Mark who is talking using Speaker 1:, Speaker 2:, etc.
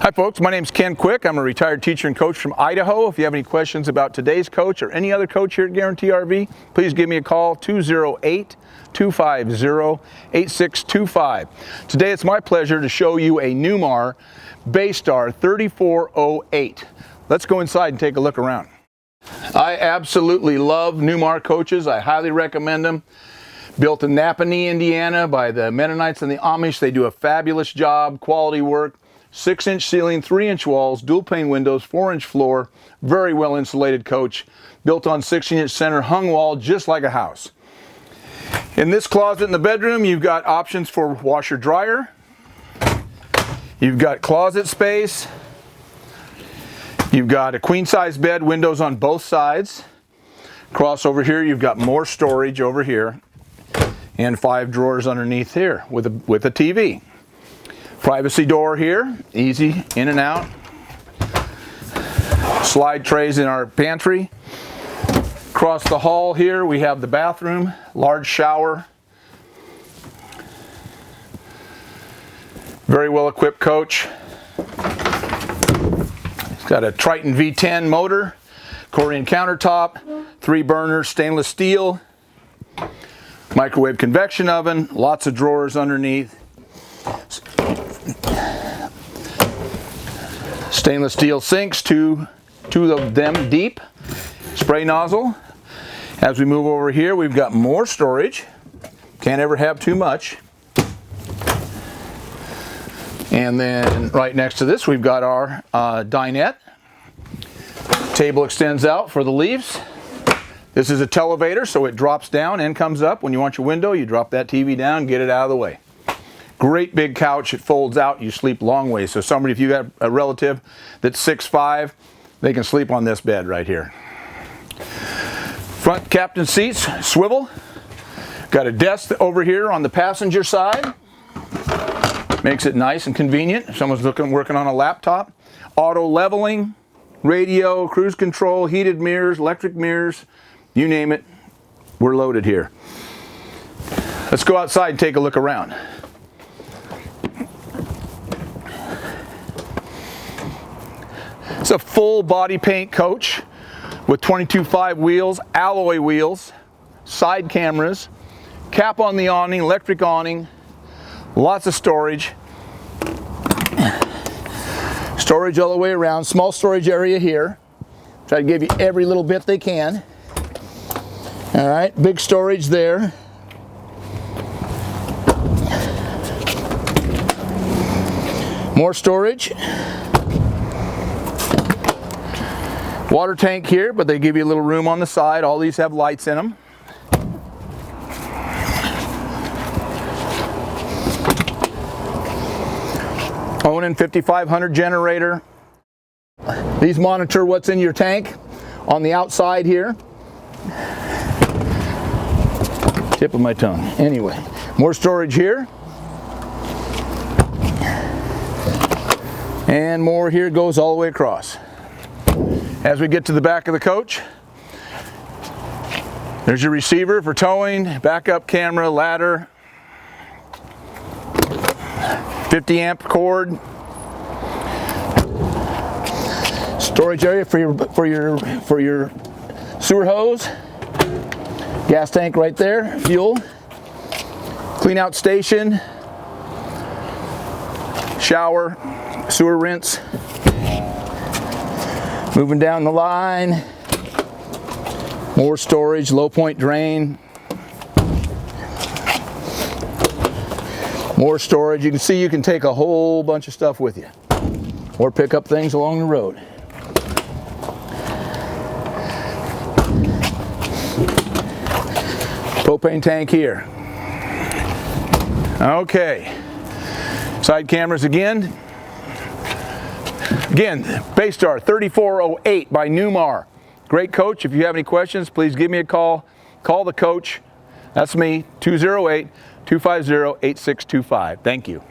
Speaker 1: Hi folks, my name is Ken.Quick. I'm a retired teacher and coach from Idaho. If you have any questions about today's coach or any other coach here at Guarantee RV, please give me a call, 208-250-8625. Today it's my pleasure to show you a Newmar Bay Star 3408. Let's go inside and take a look around. I absolutely love Newmar coaches. I highly recommend them. Built in Napanee, Indiana by the Mennonites and the Amish. They do a fabulous job, quality work. 6-inch ceiling, 3-inch walls, dual pane windows, 4-inch floor, very well insulated coach, built on 16-inch center, hung wall, just like a house. In this closet in the bedroom, you've got options for washer dryer. You've got closet space. You've got a queen size bed, windows on both sides. Across over here, you've got more storage over here, and 5 drawers underneath here with a TV. Privacy door here, easy in and out. Slide trays in our pantry. Across the hall here we have the bathroom, large shower. Very well equipped coach. It's got a Triton V10 motor, Corian countertop, 3 burners, stainless steel, microwave convection oven, lots of drawers underneath. Stainless steel sinks, two of them deep, spray nozzle. As we move over here, we've got more storage. Can't ever have too much. And then right next to this, we've got our dinette. Table extends out for the leaves. This is a televator, so it drops down and comes up. When you want your window, you drop that TV down, get it out of the way. Great big couch, it folds out, you sleep long ways. So somebody, if you got a relative that's 6'5", they can sleep on this bed right here. Front captain seats, swivel. Got a desk over here on the passenger side. Makes it nice and convenient if someone's working on a laptop. Auto leveling, radio, cruise control, heated mirrors, electric mirrors, you name it, we're loaded here. Let's go outside and take a look around. It's a full body paint coach with 22.5 wheels, alloy wheels, side cameras, cap on the awning, electric awning, lots of storage. Storage all the way around, small storage area here. Try to give you every little bit they can. All right, big storage there. More storage. Water tank here, but they give you a little room on the side. All these have lights in them. Awning 5500 generator. These monitor what's in your tank on the outside here. Tip of my tongue. Anyway, more storage here. And more here, goes all the way across. As we get to the back of the coach, there's your receiver for towing, backup camera, ladder, 50 amp cord, storage area for your sewer hose, gas tank right there, fuel, clean out station, shower, sewer rinse. Moving down the line, more storage, low point drain, more storage. You can see you can take a whole bunch of stuff with you or pick up things along the road. Propane tank here. Okay, side cameras again. Again, Bay Star 3408 by Newmar. Great coach. If you have any questions, please give me a call. Call the coach. That's me, 208-250-8625. Thank you.